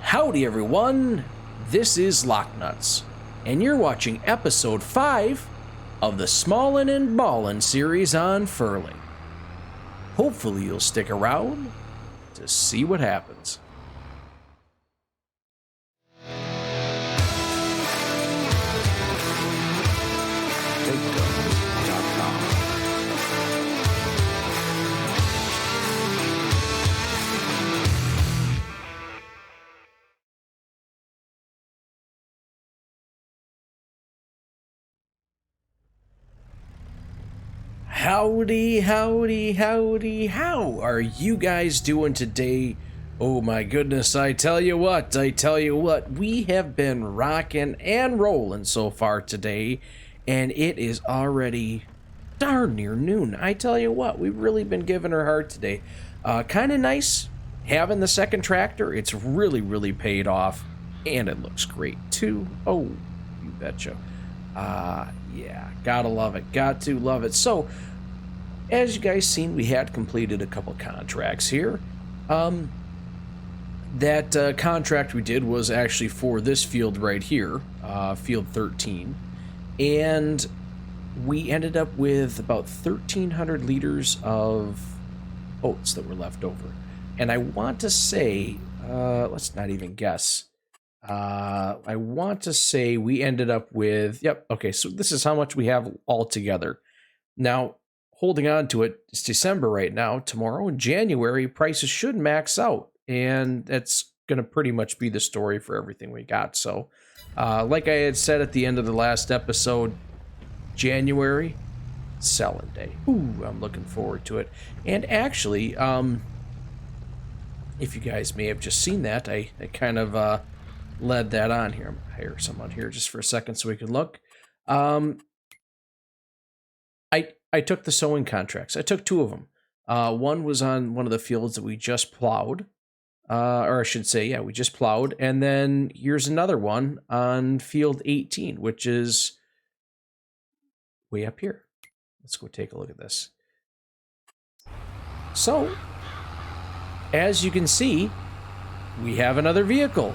Howdy everyone, this is LockNutz, and you're watching episode 5 of the Smallin and Ballin series on Frühling. Hopefully you'll stick around to see what happens. Howdy, howdy, howdy, how are you guys doing today? Oh my goodness, I tell you what, we have been rocking and rolling so far today, and it is already darn near noon. I tell you what, we've really been giving her hard today. Kind of nice having the second tractor. It's really paid off, and it looks great too. Oh, you betcha. Yeah, gotta love it, got to love it. So, as you guys seen, we had completed a couple contracts here. That contract we did was actually for this field right here, field 13, and we ended up with about 1,300 liters of oats that were left over. And I want to say, let's not even guess. I want to say we ended up with, yep, okay, so this is how much we have all together. Now, holding on to it, it's December right now. Tomorrow in January, prices should max out, and that's going to pretty much be the story for everything we got. So, like I had said at the end of the last episode, January, selling day. Ooh, I'm looking forward to it. And actually, if you guys may have just seen that, I kind of led that on here. I'm gonna hire someone here just for a second so we can look. I took the sowing contracts. I took 2 of them. One was on one of the fields that we just plowed, or I should say, yeah, we just plowed. And then here's another one on field 18, which is way up here. Let's go take a look at this. So, as you can see, we have another vehicle.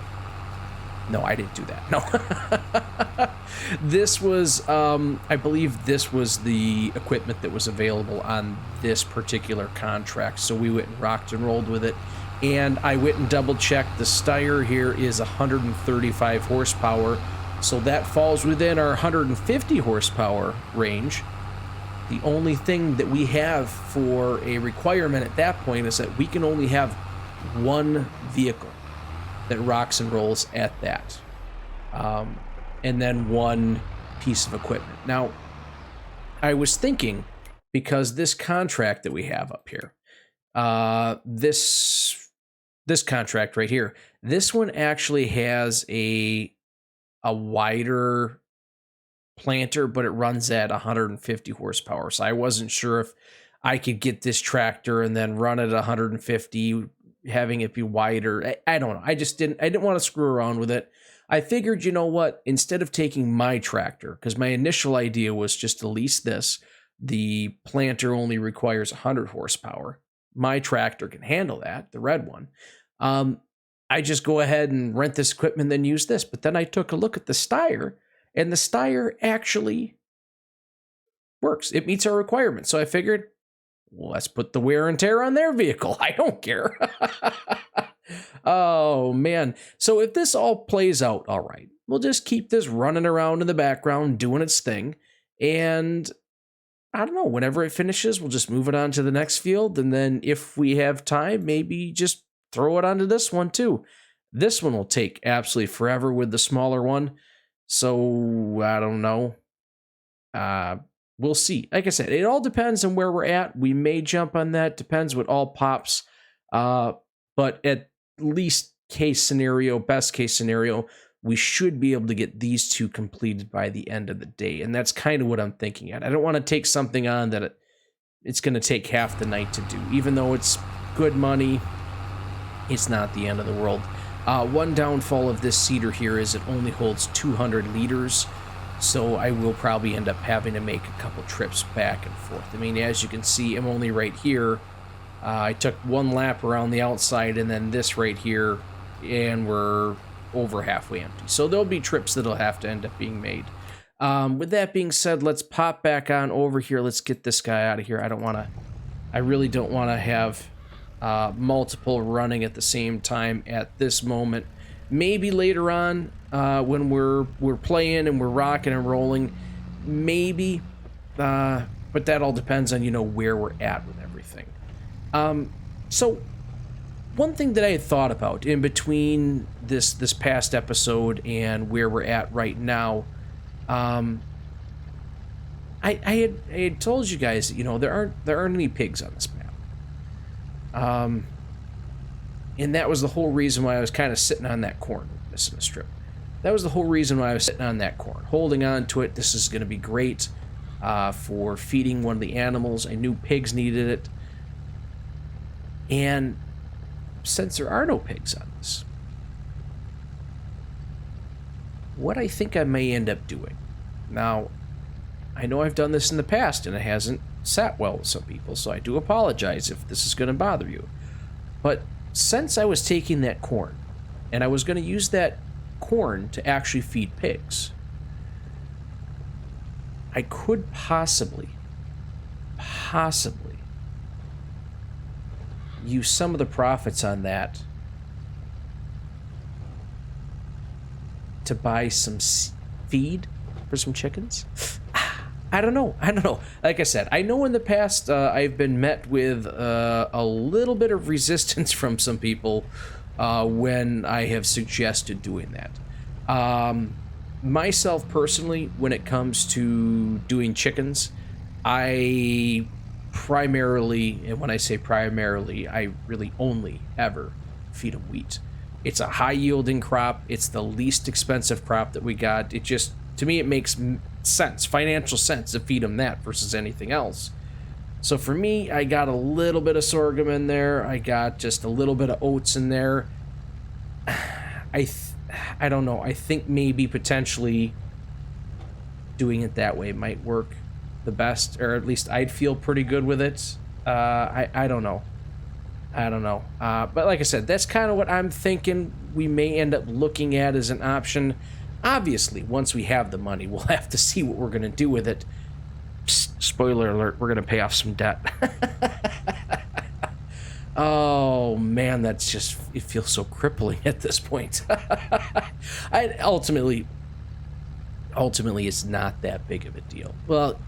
No, I didn't do that. No. This was, I believe this was the equipment that was available on this particular contract. So we went and rocked and rolled with it. And I went and double checked. The Steyr here is 135 horsepower. So that falls within our 150 horsepower range. The only thing that we have for a requirement at that point is that we can only have one vehicle that rocks and rolls at that, and then one piece of equipment. Now, I was thinking, because this contract that we have up here, this contract right here, this one actually has a wider planter, but it runs at 150 horsepower. So I wasn't sure if I could get this tractor and then run it at 150, having it be wider. I don't know. I didn't want to screw around with it. I figured, you know what, instead of taking my tractor, because my initial idea was just to lease this, the planter only requires 100 horsepower. My tractor can handle that, the red one. I just go ahead and rent this equipment, then use this. But then I took a look at the Steyr, and the Steyr actually works. It meets our requirements. So I figured, well, let's put the wear and tear on their vehicle. I don't care. Oh, man. So if this all plays out all right, we'll just keep this running around in the background, doing its thing. And I don't know, whenever it finishes, we'll just move it on to the next field. And then if we have time, maybe just throw it onto this one too. This one will take absolutely forever with the smaller one. So I don't know. We'll see. Like I said, it all depends on where we're at. We may jump on that. Depends what all pops. But at least best case scenario, we should be able to get these 2 completed by the end of the day. And that's kind of what I'm thinking at. I don't want to take something on that it's going to take half the night to do. Even though it's good money, it's not the end of the world. One downfall of this seeder here is it only holds 200 liters. So I will probably end up having to make a couple trips back and forth. I mean, as you can see, I'm only right here. I took 1 lap around the outside, and then this right here and we're over halfway empty. So there'll be trips that'll have to end up being made. With that being said, let's pop back on over here. Let's get this guy out of here. I really don't want to have multiple running at the same time at this moment. Maybe later on, when we're playing and we're rocking and rolling, maybe, but that all depends on, you know, where we're at with everything. So one thing that I had thought about in between this past episode and where we're at right now, I had told you guys that, you know, there aren't any pigs on this map. And that was the whole reason why I was kind of sitting on that corn missing a strip. That was the whole reason why I was sitting on that corn, holding on to it. This is going to be great for feeding one of the animals. I knew pigs needed it. And since there are no pigs on this, what I think I may end up doing. Now, I know I've done this in the past and it hasn't sat well with some people, so I do apologize if this is going to bother you. But since I was taking that corn, and I was going to use that corn to actually feed pigs, I could possibly use some of the profits on that to buy some feed for some chickens. I don't know. Like I said, I know in the past I've been met with a little bit of resistance from some people when I have suggested doing that. Myself personally, when it comes to doing chickens, I primarily, and when I say primarily, I really only ever feed them wheat. It's a high yielding crop. It's the least expensive crop that we got. It just, to me, it makes sense, financial sense, to feed them that versus anything else. So for me, I got a little bit of sorghum in there. I got just a little bit of oats in there. I don't know. I think maybe potentially doing it that way might work the best, or at least I'd feel pretty good with it. I don't know. But like I said, that's kind of what I'm thinking we may end up looking at as an option. Obviously, once we have the money, we'll have to see what we're going to do with it. Psst, spoiler alert, we're going to pay off some debt. Oh, man, that's just, it feels so crippling at this point. Ultimately, it's not that big of a deal. Well,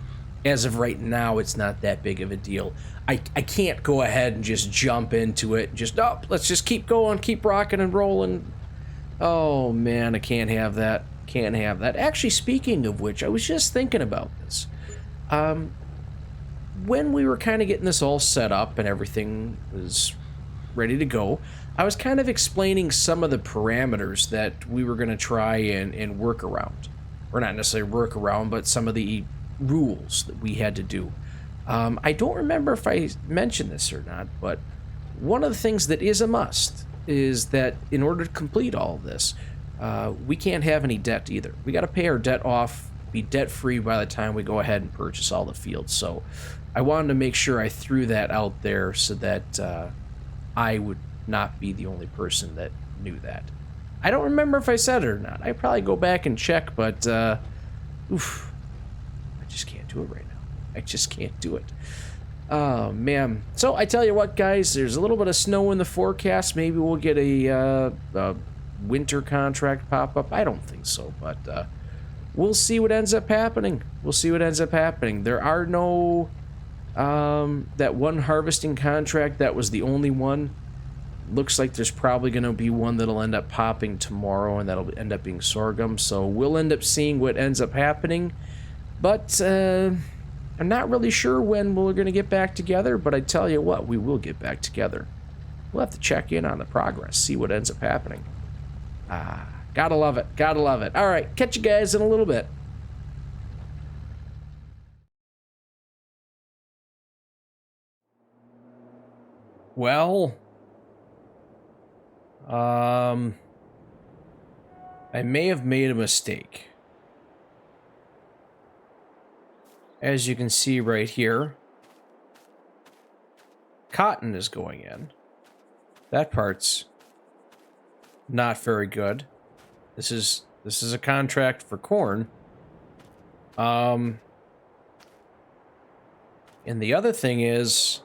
as of right now, it's not that big of a deal. I can't go ahead and just jump into it. Just, oh, let's just keep going, keep rocking and rolling. Oh, man, I can't have that. Can't have that. Actually, speaking of which, I was just thinking about this. When we were kind of getting this all set up and everything was ready to go, I was kind of explaining some of the parameters that we were going to try and work around. Or not necessarily work around, but some of the rules that we had to do. I don't remember if I mentioned this or not, but one of the things that is a must is that in order to complete all of this, we can't have any debt either. We got to pay our debt off, be debt free by the time we go ahead and purchase all the fields. So I wanted to make sure I threw that out there so that I would not be the only person that knew that. I don't remember if I said it or not. I'd probably go back and check, but oof, I just can't do it right now. I just can't do it. Oh, man. So I tell you what, guys, there's a little bit of snow in the forecast. Maybe we'll get a winter contract pop up. I don't think so, but we'll see what ends up happening. There are no that one harvesting contract. That was the only one. Looks like there's probably going to be one that'll end up popping tomorrow, and that'll end up being sorghum. So we'll end up seeing what ends up happening. But I'm not really sure when we're going to get back together, but I tell you what, we will get back together. We'll have to check in on the progress, see what ends up happening. Gotta love it. All right, catch you guys in a little bit. Well, I may have made a mistake. As you can see right here, cotton is going in. That part's Not very good. This is a contract for corn. And the other thing is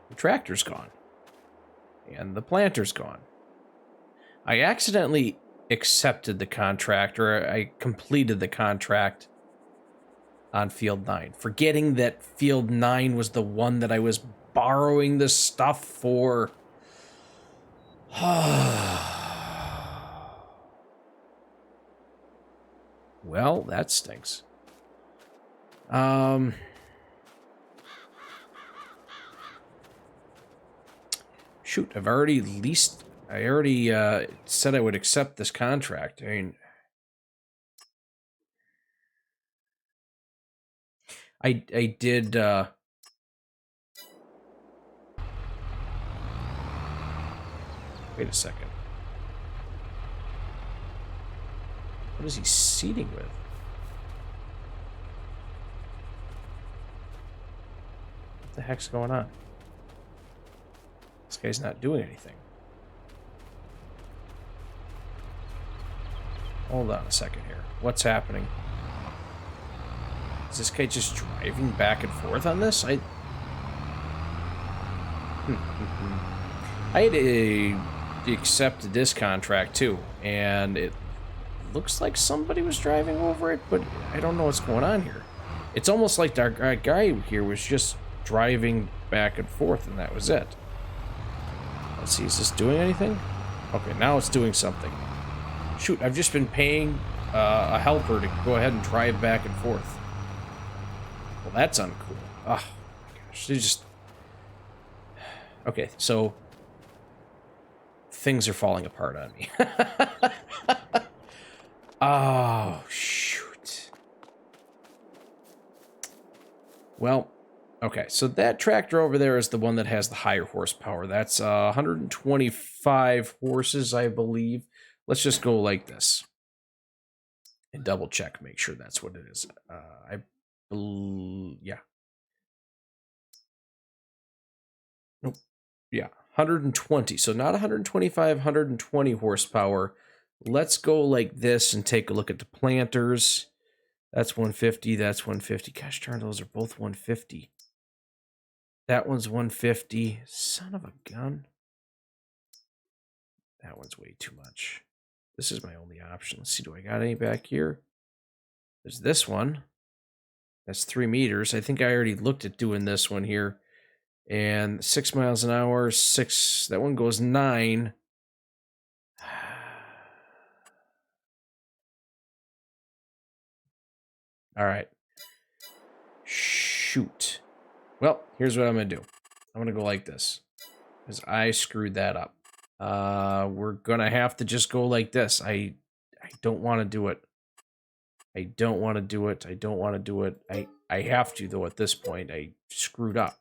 the tractor's gone. And the planter's gone. I accidentally accepted the contract, or I completed the contract on Field 9, forgetting that Field 9 was the one that I was borrowing the stuff for. Well, that stinks. Shoot, I already said I would accept this contract. I mean, I did, wait a second. What is he seeding with? What the heck's going on? This guy's not doing anything. Hold on a second here. What's happening? Is this guy just driving back and forth on this? I had accepted this contract too, and it looks like somebody was driving over it, but I don't know what's going on here. It's almost like our guy here was just driving back and forth, and that was it. Let's see, is this doing anything? Okay, now it's doing something. Shoot, I've just been paying a helper to go ahead and drive back and forth. Well, that's uncool. Oh, my gosh. They just... Okay, so... Things are falling apart on me. Oh, shoot. Well, okay, so that tractor over there is the one that has the higher horsepower. That's 125 horses, I believe. Let's just go like this. And double check, make sure that's what it is. Yeah. Nope. Yeah, 120. So not 125, 120 horsepower. Let's go like this and take a look at the planters. That's 150, that's 150. Gosh darn, those are both 150. That one's 150. Son of a gun. That one's way too much. This is my only option. Let's see, do I got any back here? There's this one. That's 3 meters. I think I already looked at doing this one here. And 6 miles an hour, 6. That one goes 9. All right. Shoot. Well, here's what I'm going to do. I'm going to go like this. Because I screwed that up. We're going to have to just go like this. I don't want to do it. I don't want to do it. I don't want to do it. I have to, though, at this point. I screwed up.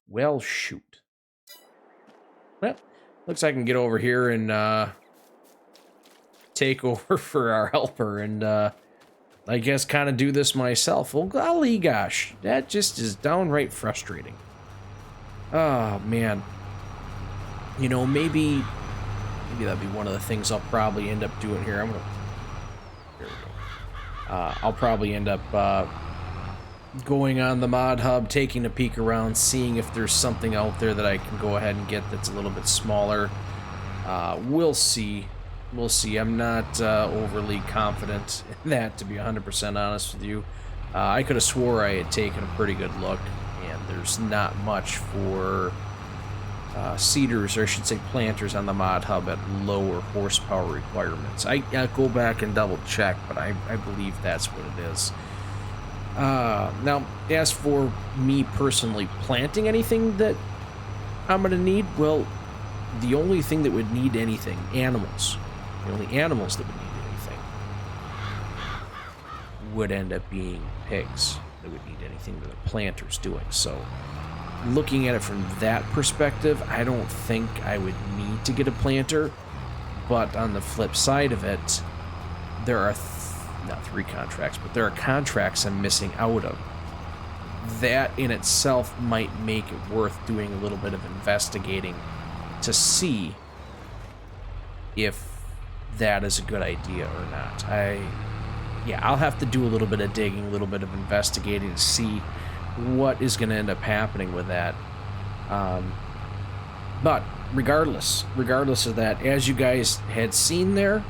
Well, shoot. Well, looks like I can get over here and take over for our helper and I guess kind of do this myself. Well, golly gosh, that just is downright frustrating. Oh, man. You know, maybe that'd be one of the things I'll probably end up doing here. Here we go. I'll probably end up going on the mod hub, taking a peek around, seeing if there's something out there that I can go ahead and get that's a little bit smaller. We'll see. We'll see. I'm not overly confident in that, to be 100% honest with you. I could have swore I had taken a pretty good look, and there's not much for seeders, or I should say planters, on the mod hub at lower horsepower requirements. I'll go back and double check, but I believe that's what it is. Now, as for me personally planting anything that I'm going to need, well, the only thing that would need anything, animals. The only animals that would need anything would end up being pigs that would need anything that a planter's doing. So, looking at it from that perspective, I don't think I would need to get a planter. But on the flip side of it, there are not 3 contracts, but there are contracts I'm missing out of. that in itself might make it worth doing a little bit of investigating to see if that is a good idea or not. Yeah, I'll have to do a little bit of digging, a little bit of investigating to see what is going to end up happening with that. But regardless of that, as you guys had seen there,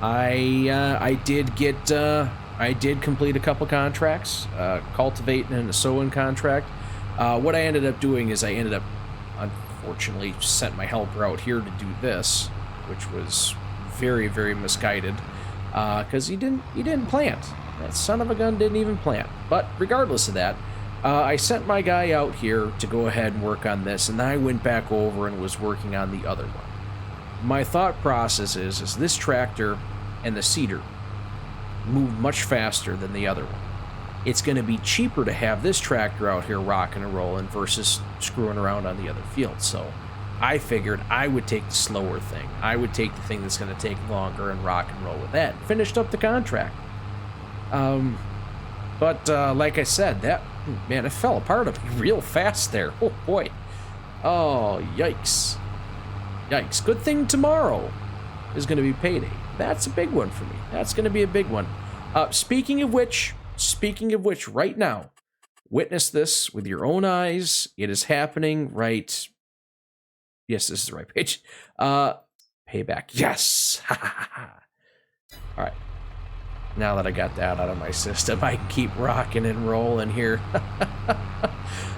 I did complete a couple contracts, cultivate and a sowing contract. What I ended up doing is I ended up, unfortunately, sent my helper out here to do this, which was very, very misguided, because he didn't plant. That son of a gun didn't even plant. But regardless of that, I sent my guy out here to go ahead and work on this, and then I went back over and was working on the other one. My thought process is this tractor and the seeder move much faster than the other one. It's going to be cheaper to have this tractor out here rocking and rolling versus screwing around on the other field. So I figured I would take the slower thing. I would take the thing that's going to take longer and rock and roll with that. Finished up the contract. But like I said, man, it fell apart on me real fast there. Oh boy. Oh, yikes. Yikes. Good thing tomorrow is going to be payday. That's a big one for me. That's going to be a big one. Speaking of which, right now, witness this with your own eyes. It is happening right. Yes, this is the right page. Payback. Yes. All right. Now that I got that out of my system, I can keep rocking and rolling here.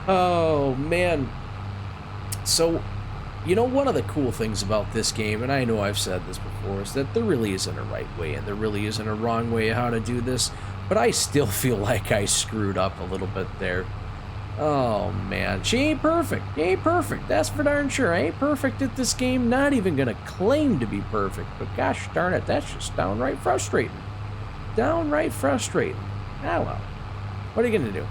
Oh, man. So, you know, one of the cool things about this game, and I know I've said this before, is that there really isn't a right way and there really isn't a wrong way how to do this, but I still feel like I screwed up a little bit there. Oh, man. She ain't perfect. She ain't perfect. That's for darn sure. I ain't perfect at this game. Not even going to claim to be perfect, but gosh darn it, that's just downright frustrating. Downright frustrating. Ah, well. What are you going to do?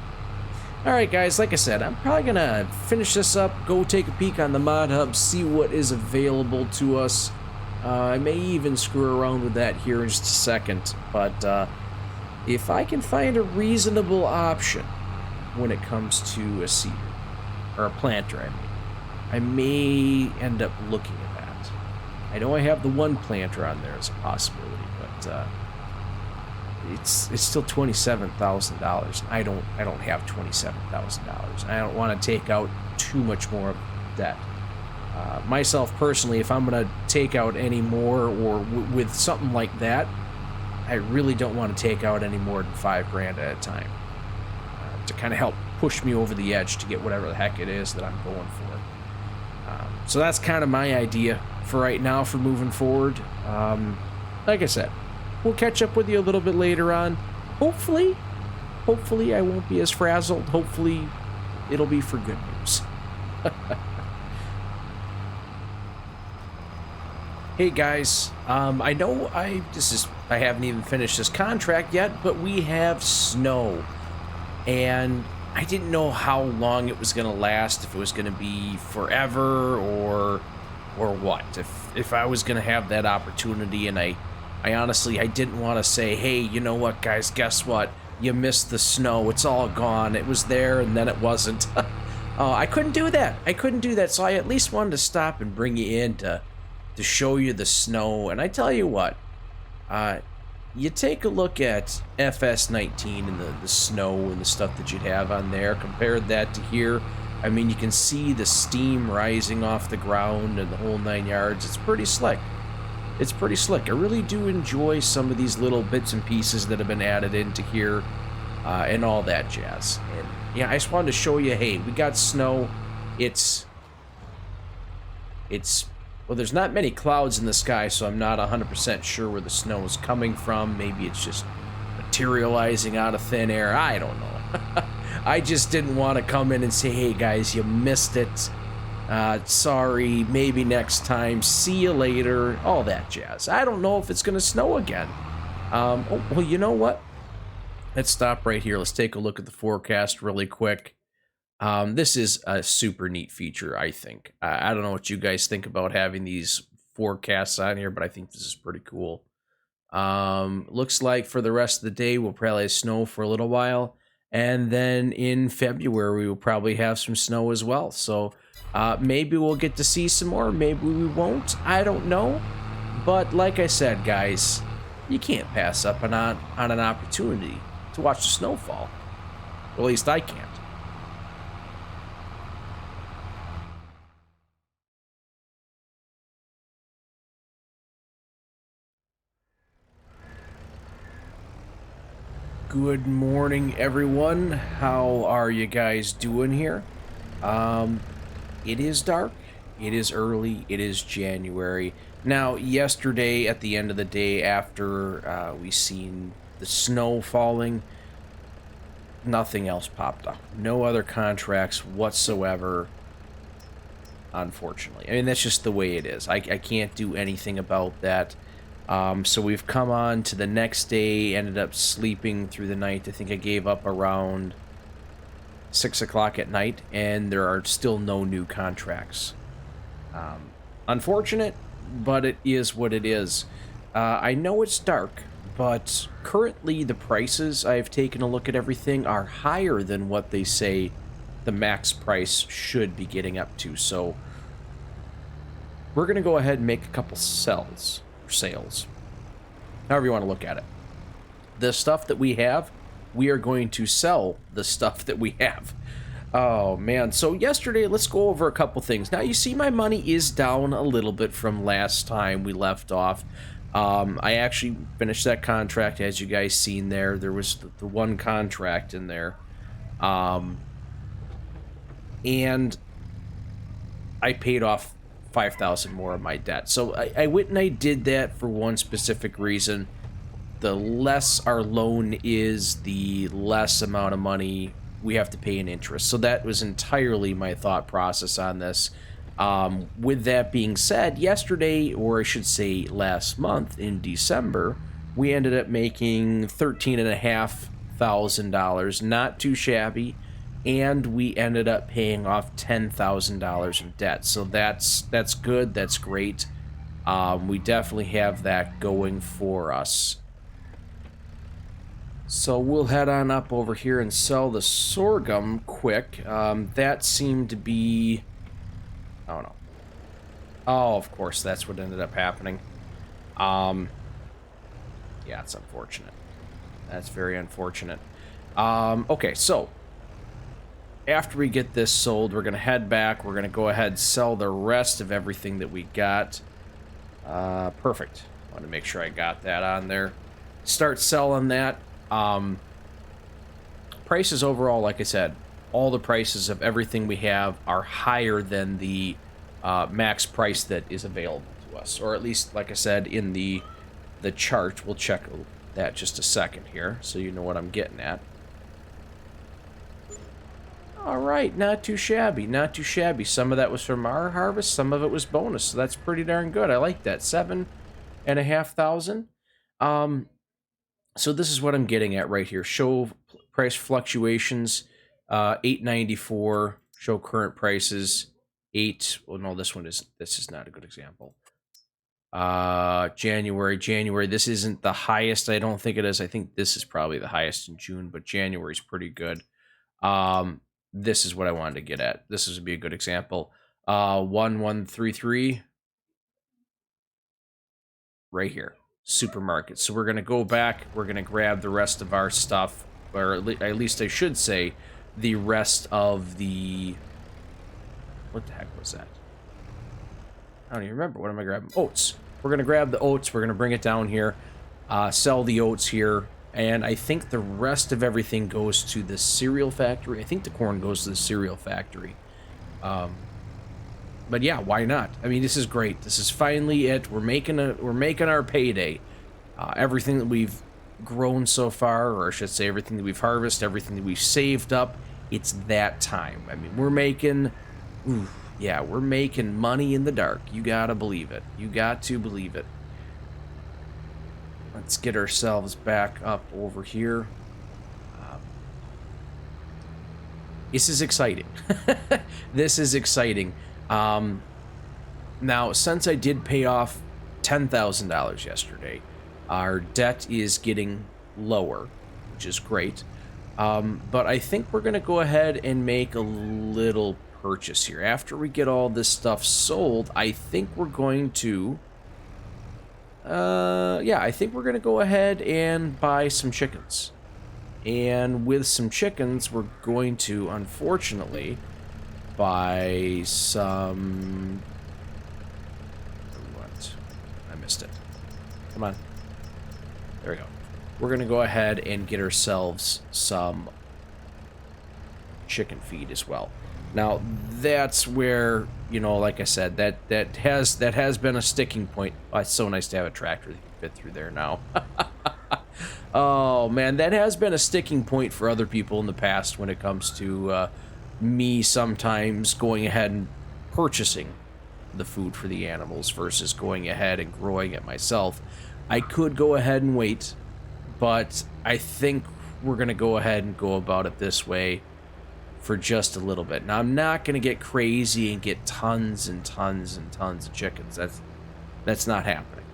Alright guys, like I said, I'm probably gonna finish this up, go take a peek on the mod hub, see what is available to us. I may even screw around with that here in just a second, but if I can find a reasonable option when it comes to a seeder, or a planter, I may end up looking at that. I know I have the one planter on there as a possibility, but it's still $27,000. I don't have $27,000. I don't want to take out too much more of debt. Myself personally, if I'm going to take out any more or with something like that, I really don't want to take out any more than $5,000 at a time to kind of help push me over the edge to get whatever the heck it is that I'm going for. So that's kind of my idea for right now for moving forward. Like I said, we'll catch up with you a little bit later on. Hopefully I won't be as frazzled. Hopefully it'll be for good news. Hey guys, I know I haven't even finished this contract yet, but we have snow. And I didn't know how long it was gonna last, if it was gonna be forever or what. If I was gonna have that opportunity, and I honestly, I didn't want to say, hey, you know what, guys, guess what? You missed the snow. It's all gone. It was there, and then it wasn't. I couldn't do that. So I at least wanted to stop and bring you in to show you the snow. And I tell you what, you take a look at FS19 and the snow and the stuff that you'd have on there, compared that to here. I mean, you can see the steam rising off the ground and the whole 9 yards. It's pretty slick. It's pretty slick. I really do enjoy some of these little bits and pieces that have been added into here and all that jazz. And yeah, I just wanted to show you, hey, we got snow. It's well, there's not many clouds in the sky, so I'm not 100% sure where the snow is coming from. Maybe it's just materializing out of thin air. I don't know. I just didn't want to come in and say, hey, guys, you missed it. Sorry, maybe next time, see you later, all that jazz. I don't know if it's going to snow again. Oh, well, you know what? Let's stop right here. Let's take a look at the forecast really quick. This is a super neat feature, I think. I don't know what you guys think about having these forecasts on here, but I think this is pretty cool. Looks like for the rest of the day, we'll probably have snow for a little while. And then in February, we will probably have some snow as well. So maybe we'll get to see some more. Maybe we won't. I don't know. But like I said, guys, you can't pass up on an opportunity to watch the snowfall. At least I can't. Good morning, everyone. How are you guys doing here? It is dark. It is early. It is January. Now, yesterday, at the end of the day, after we seen the snow falling, nothing else popped up. No other contracts whatsoever, unfortunately. I mean, that's just the way it is. I can't do anything about that. So we've come on to the next day, ended up sleeping through the night. I think I gave up around 6 o'clock at night, and there are still no new contracts. Unfortunate, but it is what it is. I know it's dark, but currently the prices, I've taken a look at everything, are higher than what they say the max price should be getting up to. So we're going to go ahead and make a couple sales, however you want to look at it. The stuff that we have, we are going to sell the stuff that we have. Oh man, so yesterday, let's go over a couple things. Now you see my money is down a little bit from last time we left off. I actually finished that contract, as you guys seen there. There was the one contract in there. And I paid off 5,000 more of my debt. So I went and I did that for one specific reason. The less our loan is, the less amount of money we have to pay in interest. So that was entirely my thought process on this. With that being said, yesterday, or I should say last month in December, we ended up making $13,500, not too shabby, and we ended up paying off $10,000 of debt. So that's good, that's great. We definitely have that going for us. So we'll head on up over here and sell the sorghum quick. That seemed to be... I don't know. Oh, of course, that's what ended up happening. Yeah, it's unfortunate. That's very unfortunate. Okay, so after we get this sold, we're going to head back. We're going to go ahead and sell the rest of everything that we got. Perfect. I want to make sure I got that on there. Start selling that. Prices overall, like I said, all the prices of everything we have are higher than the max price that is available to us, or at least, like I said, in the chart. We'll check that just a second here, so you know what I'm getting at. All right, not too shabby, not too shabby. Some of that was from our harvest, some of it was bonus, so that's pretty darn good. I like that. 7,500. So this is what I'm getting at right here. Show price fluctuations, 894. Show current prices, 8. Well, no, this is not a good example. January. This isn't the highest. I don't think it is. I think this is probably the highest in June, but January's pretty good. This is what I wanted to get at. This would be a good example. 1133. Right here. Supermarket. So we're going to go back. We're going to grab the rest of our stuff, or at least I should say the rest of the... What the heck was that? I don't even remember. What am I grabbing? Oats. We're going to grab the oats. We're going to bring it down here. Sell the oats here. And I think the rest of everything goes to the cereal factory. I think the corn goes to the cereal factory. But yeah, why not? I mean, this is great. This is finally it. We're making our payday. Everything that we've grown so far, or I should say everything that we've harvested, everything that we've saved up, it's that time. I mean, we're making money in the dark. You gotta believe it. You got to believe it. Let's get ourselves back up over here. This is exciting. This is exciting. Now, since I did pay off $10,000 yesterday, our debt is getting lower, which is great. But I think we're going to go ahead and make a little purchase here. After we get all this stuff sold, I think we're going to... yeah, I think we're going to go ahead and buy some chickens. And with some chickens, we're going to, unfortunately, buy some... What? I missed it. Come on. There we go. We're going to go ahead and get ourselves some chicken feed as well. Now, that's where, you know, like I said, that has been a sticking point. Oh, it's so nice to have a tractor that can fit through there now. Oh, man, that has been a sticking point for other people in the past when it comes to me sometimes going ahead and purchasing the food for the animals versus going ahead and growing it myself. I could go ahead and wait, but I think we're going to go ahead and go about it this way for just a little bit. Now, I'm not going to get crazy and get tons and tons and tons of chickens. That's not happening.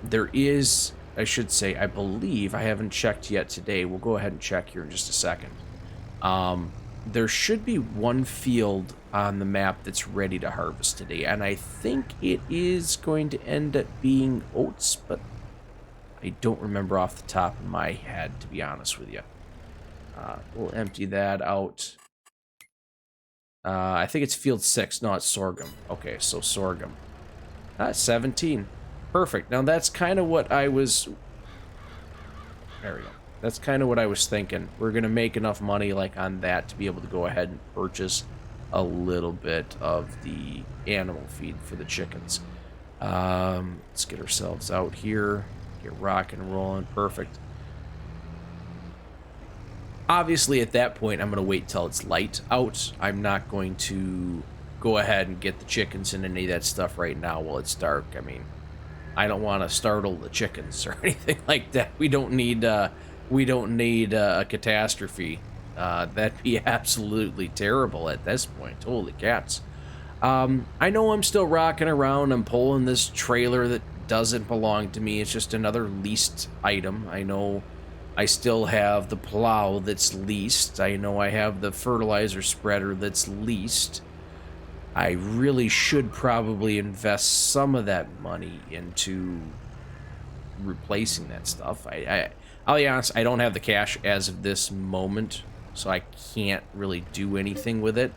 There is, I should say, I believe, I haven't checked yet today. We'll go ahead and check here in just a second. There should be one field on the map that's ready to harvest today, and I think it is going to end up being oats, but I don't remember off the top of my head, to be honest with you. We'll empty that out. I think it's field 6. No, it's sorghum. Okay, so sorghum. 17. Perfect. Now, that's kind of what I was... There we go. That's kind of what I was thinking. We're going to make enough money like on that to be able to go ahead and purchase a little bit of the animal feed for the chickens. Let's get ourselves out here. Get rocking and rolling. Perfect. Obviously, at that point, I'm going to wait till it's light out. I'm not going to go ahead and get the chickens and any of that stuff right now while it's dark. I mean, I don't want to startle the chickens or anything like that. We don't need a catastrophe. That'd be absolutely terrible at this point. Holy cats. I know I'm still rocking around. I'm pulling this trailer that doesn't belong to me. It's just another leased item. I know I still have the plow that's leased. I know I have the fertilizer spreader that's leased. I really should probably invest some of that money into replacing that stuff. I'll be honest, I don't have the cash as of this moment, so I can't really do anything with it.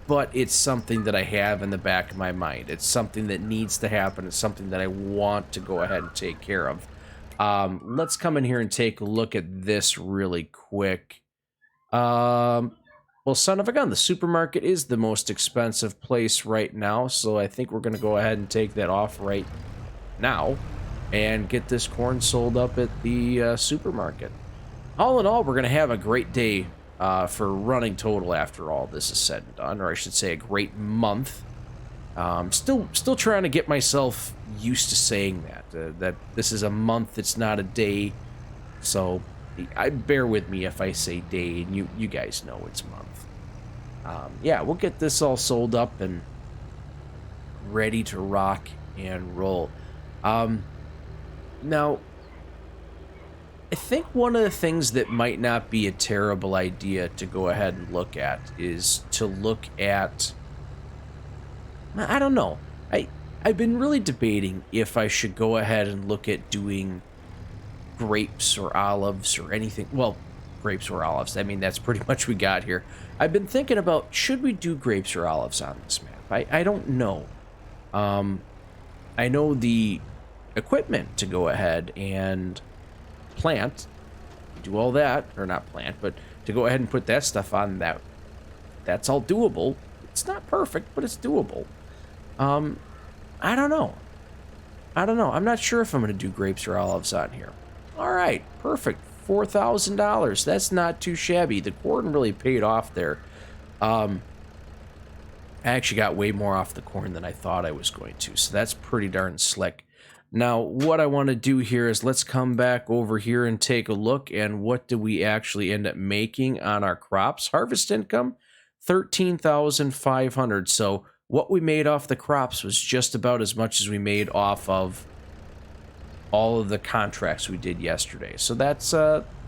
But it's something that I have in the back of my mind. It's something that needs to happen. It's something that I want to go ahead and take care of. Let's come in here and take a look at this really quick. Well, son of a gun, the supermarket is the most expensive place right now, so I think we're going to go ahead and take that off right now and get this corn sold up at the supermarket. All in all, we're going to have a great day for running total after all this is said and done, or I should say a great month. Still trying to get myself used to saying that this is a month, it's not a day. So bear with me if I say day, and you guys know it's month. Yeah, we'll get this all sold up and ready to rock and roll. Now, I think one of the things that might not be a terrible idea to go ahead and look at is to look at... I don't know. I've been really debating if I should go ahead and look at doing grapes or olives or anything. Well, grapes or olives. I mean, that's pretty much what we got here. I've been thinking about, should we do grapes or olives on this map? I don't know. I know the equipment to go ahead and plant, do all that, or not plant, but to go ahead and put that stuff on that. That's all doable. It's not perfect, but it's doable. I don't know. I'm not sure if I'm going to do grapes or olives on here. All right, perfect. $4,000. That's not too shabby. The corn really paid off there. I actually got way more off the corn than I thought I was going to, so that's pretty darn slick. Now, what I want to do here is let's come back over here and take a look, and what do we actually end up making on our crops? Harvest income, $13,500. So what we made off the crops was just about as much as we made off of all of the contracts we did yesterday. So that's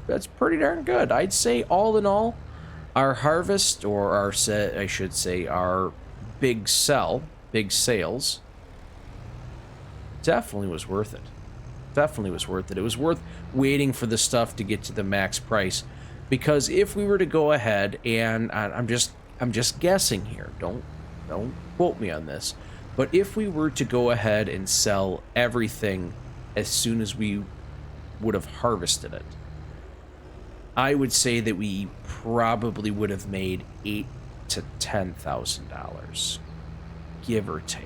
that's pretty darn good. I'd say all in all, our harvest, or our set, I should say, our big sales, definitely was worth it. Definitely was worth it. It was worth waiting for the stuff to get to the max price, because if we were to go ahead and I'm just guessing here, don't quote me on this, but if we were to go ahead and sell everything as soon as we would have harvested it, I would say that we probably would have made $8,000 to $10,000, give or take.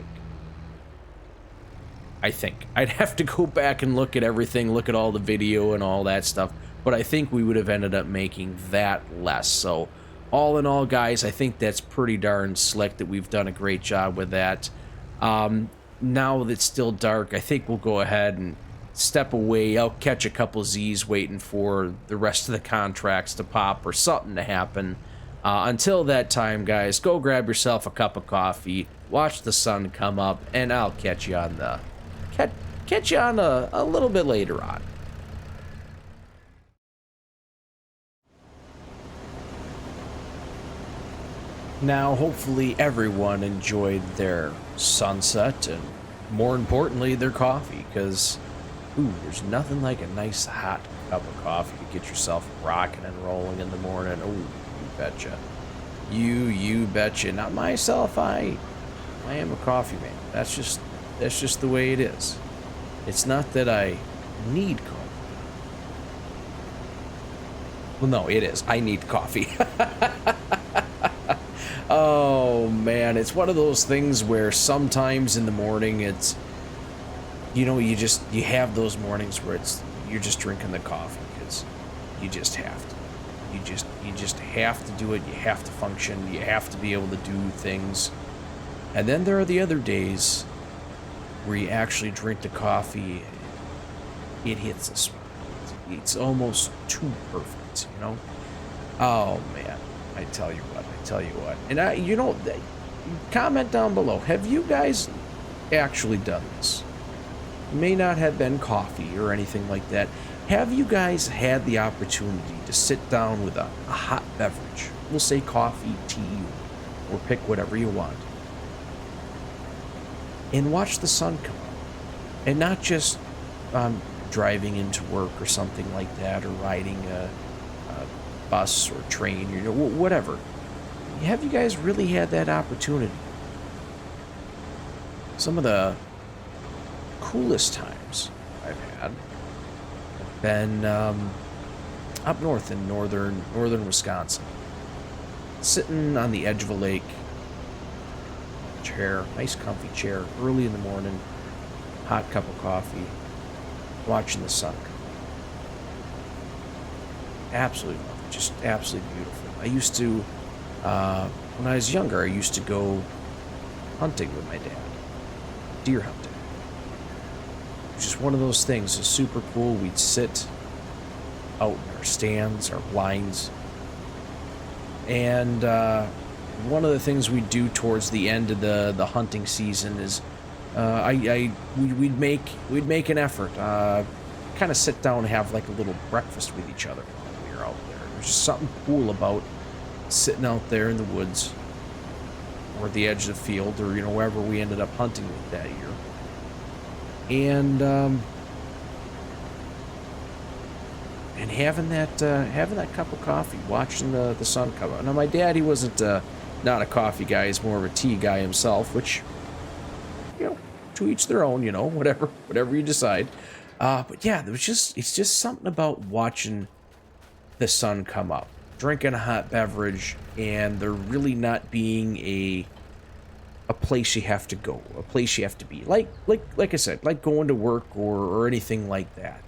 I think I'd have to go back and look at everything, look at all the video and all that stuff, but I think we would have ended up making that less. So all in all, guys, I think that's pretty darn slick that we've done a great job with that. Now that it's still dark, I think we'll go ahead and step away. I'll catch a couple Z's waiting for the rest of the contracts to pop or something to happen. Until that time, guys, go grab yourself a cup of coffee, watch the sun come up, and I'll catch you on the catch you on a little bit later on. Now, hopefully everyone enjoyed their sunset and, more importantly, their coffee, because, ooh, there's nothing like a nice hot cup of coffee to get yourself rocking and rolling in the morning. Ooh, you betcha. You betcha. Not myself, I am a coffee man. That's just the way it is. It's not that I need coffee. Well, no, it is. I need coffee. Oh man, it's one of those things where sometimes in the morning it's, you know, you have those mornings where you're just drinking the coffee because you just have to. You just have to do it. You have to function. You have to be able to do things. And then there are the other days where you actually drink the coffee. It hits the spot. It's almost too perfect, you know? Oh man, I tell you what. And you know, comment down below. Have you guys actually done this? It may not have been coffee or anything like that. Have you guys had the opportunity to sit down with a hot beverage? We'll say coffee, tea, or pick whatever you want, and watch the sun come up, and not just driving into work or something like that, or riding a bus or train, you know, whatever. Have you guys really had that opportunity? Some of the coolest times I've had have been up north in northern Wisconsin, sitting on the edge of a lake, chair, nice comfy chair, early in the morning, hot cup of coffee, watching the sun come up. Absolutely love it. Just absolutely beautiful. I used to, when I was younger, I used to go hunting with my dad, deer hunting. It was just one of those things. It was super cool. We'd sit out in our stands, our blinds, and one of the things we'd do towards the end of the hunting season is we'd make an effort, kind of sit down and have like a little breakfast with each other while we were out there. There's just something cool about sitting out there in the woods or at the edge of the field, or, you know, wherever we ended up hunting with that year, and having that cup of coffee, watching the sun come up. Now, my dad, he wasn't not a coffee guy; he's more of a tea guy himself, which, you know, to each their own, you know, whatever you decide. But yeah, it's just something about watching the sun come up, drinking a hot beverage, and there really not being a place you have to go, a place you have to be. Like I said, like going to work or anything like that.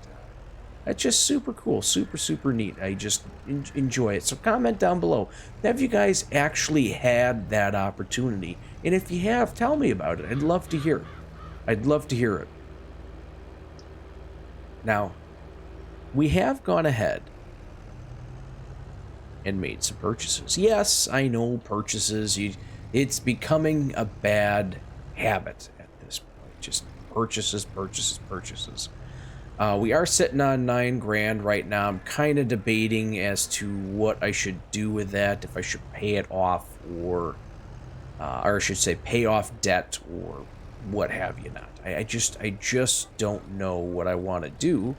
That's just super cool, super neat. I just enjoy it. So comment down below. Have you guys actually had that opportunity? And if you have, tell me about it. I'd love to hear it. I'd love to hear it. Now, we have gone ahead and made some purchases. Yes, I know, purchases. It's becoming a bad habit at this point. Just purchases. We are sitting on 9 grand right now. I'm kind of debating as to what I should do with that, if I should pay it off or I should say pay off debt or what have you not. I just don't know what I want to do.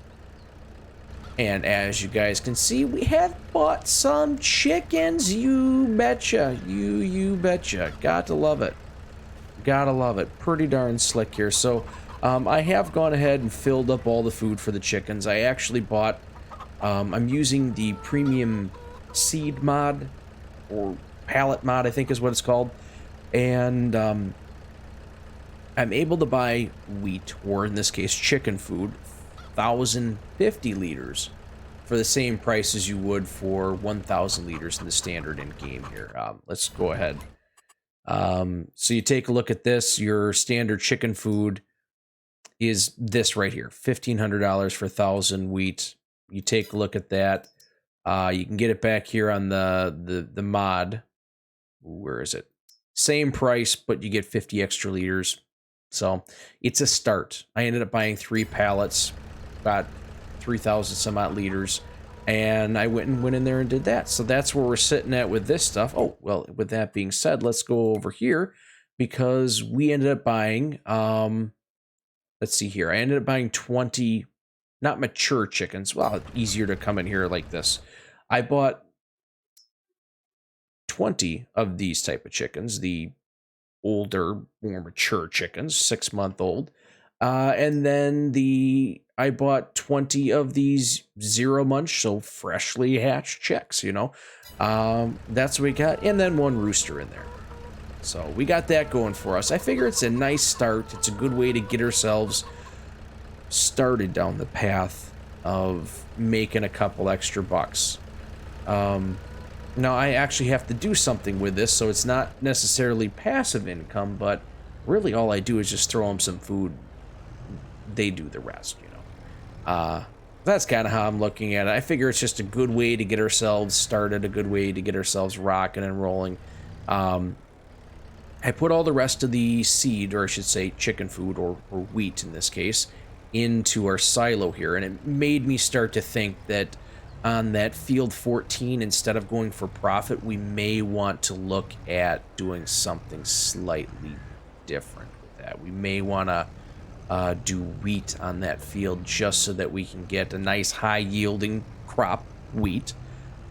And as you guys can see, we have bought some chickens. You betcha. You betcha. Gotta love it. Gotta love it. Pretty darn slick here. So I have gone ahead and filled up all the food for the chickens. I actually bought, I'm using the premium seed mod, or pallet mod, I think is what it's called. And I'm able to buy wheat, or in this case chicken food, 1,050 liters for the same price as you would for 1,000 liters in the standard in game here. Let's go ahead. So you take a look at this. Your standard chicken food is this right here, $1,500 for 1,000 wheat. You take a look at that. You can get it back here on the mod. Where is it? Same price, but you get 50 extra liters. So it's a start. I ended up buying 3 pallets, about 3,000 some odd liters, and I went in there and did that. So that's where we're sitting at with this stuff. Oh, well, with that being said, let's go over here, because we ended up buying, let's see here. I ended up buying 20, not mature chickens. Well, easier to come in here like this. I bought 20 of these type of chickens, the older, more mature chickens, 6-month-old. And then I bought 20 of these 0 munch, so freshly hatched chicks, you know. That's what we got. And then 1 rooster in there. So we got that going for us. I figure it's a nice start. It's a good way to get ourselves started down the path of making a couple extra bucks. Now I actually have to do something with this, so it's not necessarily passive income, but really all I do is just throw them some food. They do the rest, you know. That's kind of how I'm looking at it. I figure it's just a good way to get ourselves started, a good way to get ourselves rocking and rolling. I put all the rest of the seed, or I should say chicken food, or wheat in this case, into our silo here, and it made me start to think that on that field 14, instead of going for profit, we may want to look at doing something slightly different with that. We may want to do wheat on that field, just so that we can get a nice high yielding crop wheat,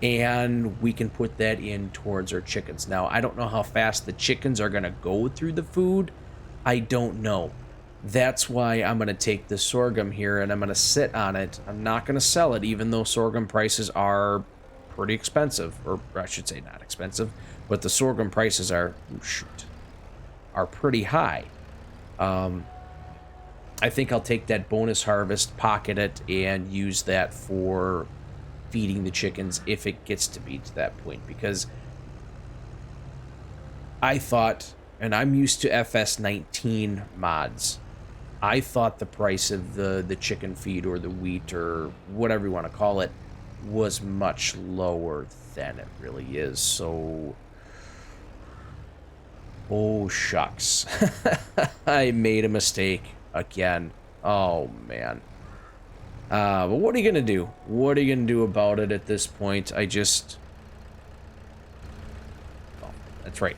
and we can put that in towards our chickens. Now, I don't know how fast the chickens are going to go through the food. I don't know. That's why I'm going to take the sorghum here and I'm going to sit on it. I'm not going to sell it, even though sorghum prices are pretty expensive. Or I should say not expensive, but the sorghum prices are pretty high. I think I'll take that bonus harvest, pocket it, and use that for feeding the chickens if it gets to be to that point. Because I thought, and I'm used to FS19 mods, I thought the price of the chicken feed or the wheat or whatever you want to call it was much lower than it really is. So, oh shucks. I made a mistake again. Oh man. But what are you gonna do? What are you gonna do about it at this point? Oh, that's right.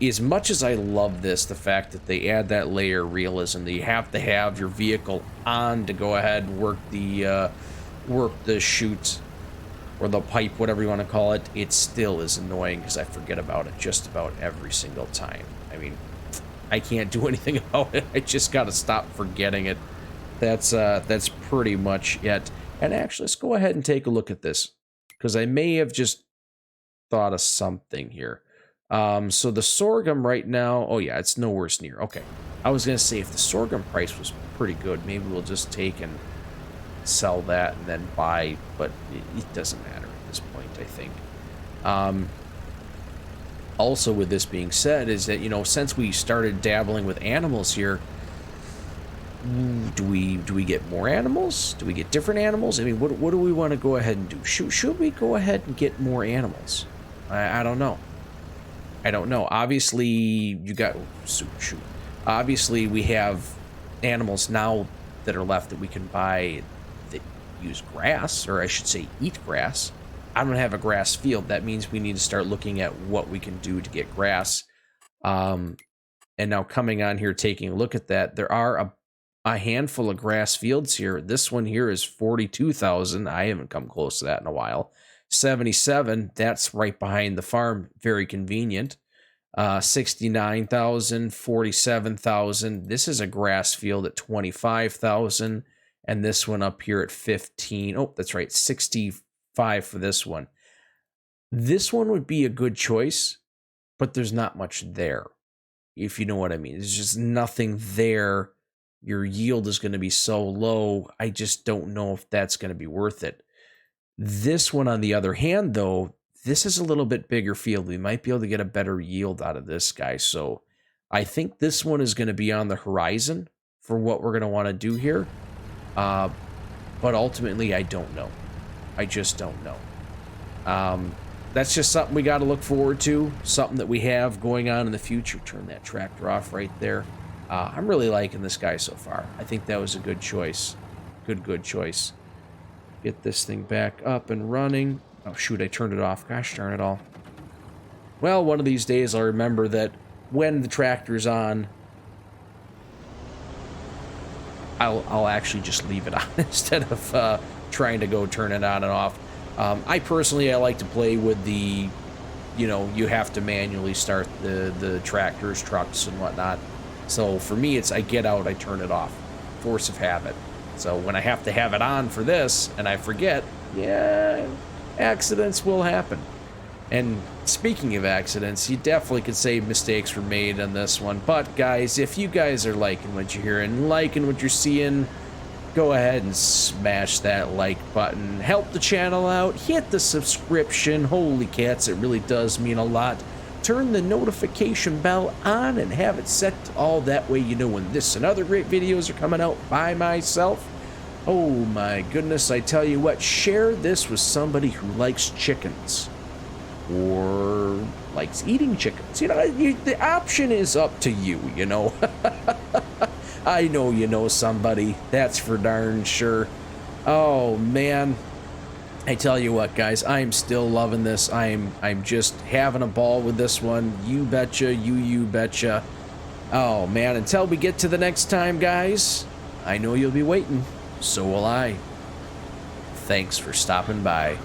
As much as I love this, the fact that they add that layer of realism, that you have to have your vehicle on to go ahead and work the chute or the pipe, whatever you want to call it, it still is annoying because I forget about it just about every single time. I mean, I can't do anything about it. I just got to stop forgetting it. That's pretty much it. And actually, let's go ahead and take a look at this, because I may have just thought of something here. So the sorghum right now, oh yeah, it's nowhere near. Okay, I was gonna say if the sorghum price was pretty good, maybe we'll just take and sell that and then buy, but it doesn't matter at this point, I think. Also, with this being said, is that, you know, since we started dabbling with animals here, do we get more animals? Do we get different animals? I mean, what do we want to go ahead and do? Should we go ahead and get more animals? I don't know. I don't know. Obviously, you got... Obviously, we have animals now that are left that we can buy that use grass, or I should say eat grass. I don't have a grass field. That means we need to start looking at what we can do to get grass. And now coming on here, taking a look at that, there are a handful of grass fields here. This one here is 42,000. I haven't come close to that in a while. 77, that's right behind the farm. Very convenient. 69,000, 47,000. This is a grass field at 25,000. And this one up here at 15. Oh, that's right. 65 for this one. This one would be a good choice, but there's not much there. If you know what I mean. There's just nothing there. Your yield is going to be so low. I just don't know if that's going to be worth it. This one, on the other hand, though, this is a little bit bigger field. We might be able to get a better yield out of this guy. So I think this one is going to be on the horizon for what we're going to want to do here. But ultimately, I don't know. I just don't know. That's just something we got to look forward to. Something that we have going on in the future. Turn that tractor off right there. I'm really liking this guy so far. I think that was a good choice. Good choice. Get this thing back up and running. Oh, shoot, I turned it off. Gosh darn it all. Well, one of these days I'll remember that when the tractor's on, I'll actually just leave it on instead of trying to go turn it on and off. I personally like to play with the, you have to manually start the tractors, trucks, and whatnot. So for me, it's I get out, I turn it off. Force of habit. So when I have to have it on for this and I forget, yeah, accidents will happen. And speaking of accidents, you definitely could say mistakes were made on this one. But guys, if you guys are liking what you're hearing, liking what you're seeing, go ahead and smash that like button. Help the channel out. Hit the subscription. Holy cats, it really does mean a lot. Turn the notification bell on and have it set to all. That way you know when this and other great videos are coming out by myself. Oh my goodness, I tell you what, share this with somebody who likes chickens or likes eating chickens. The option is up to you, I know you know somebody, that's for darn sure. Oh man, I tell you what, guys, I'm still loving this. I'm just having a ball with this one. You betcha, you betcha. Oh man, until we get to the next time, guys, I know you'll be waiting. So will I. Thanks for stopping by.